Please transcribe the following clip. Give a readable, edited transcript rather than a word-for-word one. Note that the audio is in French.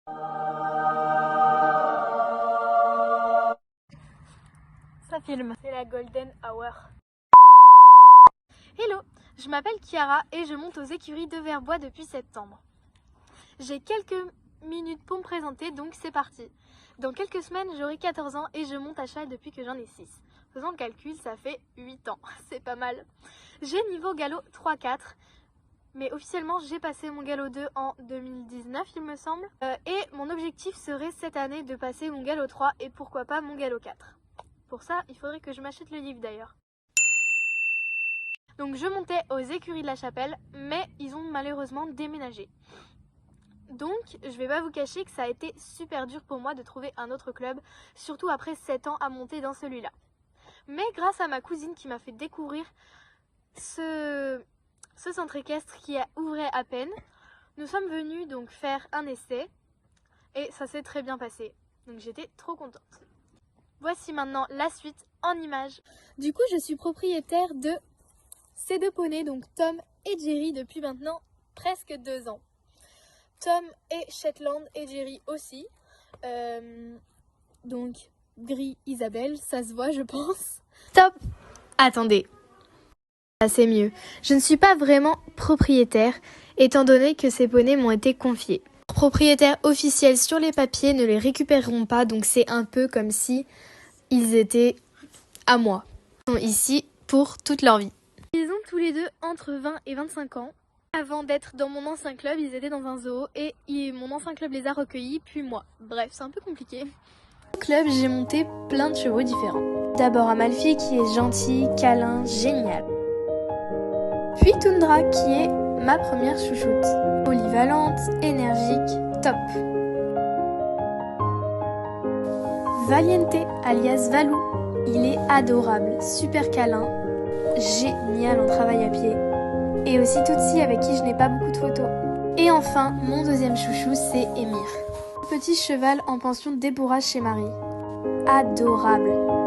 Ça filme. C'est la Golden Hour. Hello, je m'appelle Chiara et je monte aux écuries de Verbois depuis septembre. J'ai quelques minutes pour me présenter, donc c'est parti. Dans quelques semaines, j'aurai 14 ans et je monte à cheval depuis que j'en ai 6. Faisant le calcul, ça fait 8 ans. C'est pas mal. J'ai niveau galop 3-4. Mais officiellement, j'ai passé mon galop 2 en 2019, il me semble. Et mon objectif serait cette année de passer mon galop 3 et pourquoi pas mon galop 4. Pour ça, il faudrait que je m'achète le livre d'ailleurs. Donc je montais aux écuries de la Chapelle, mais ils ont malheureusement déménagé. Donc je vais pas vous cacher que ça a été super dur pour moi de trouver un autre club, surtout après 7 ans à monter dans celui-là. Mais grâce à ma cousine qui m'a fait découvrir ce centre équestre qui a ouvert à peine, nous sommes venus donc faire un essai et ça s'est très bien passé. Donc j'étais trop contente. Voici maintenant la suite en images. Du coup, je suis propriétaire de ces deux poneys, donc Tom et Jerry, depuis maintenant presque 2 ans. Tom est Shetland et Jerry aussi. Donc gris Isabelle, ça se voit je pense. Stop. Attendez. C'est mieux. Je ne suis pas vraiment propriétaire, étant donné que ces poneys m'ont été confiés. Propriétaires officiels sur les papiers ne les récupéreront pas, donc c'est un peu comme si ils étaient à moi. Ils sont ici pour toute leur vie. Ils ont tous les deux entre 20 et 25 ans. Avant d'être dans mon ancien club, ils étaient dans un zoo et mon ancien club les a recueillis, puis moi. Bref, c'est un peu compliqué. Au club, j'ai monté plein de chevaux différents. D'abord Amalfi qui est gentil, câlin, génial. Puis Tundra qui est ma première chouchoute. Polyvalente, énergique, top. Valiente alias Valou. Il est adorable, super câlin, génial en travail à pied. Et aussi Tootsie avec qui je n'ai pas beaucoup de photos. Et enfin, mon deuxième chouchou, c'est Émir. Petit cheval en pension de débourrage chez Marie. Adorable.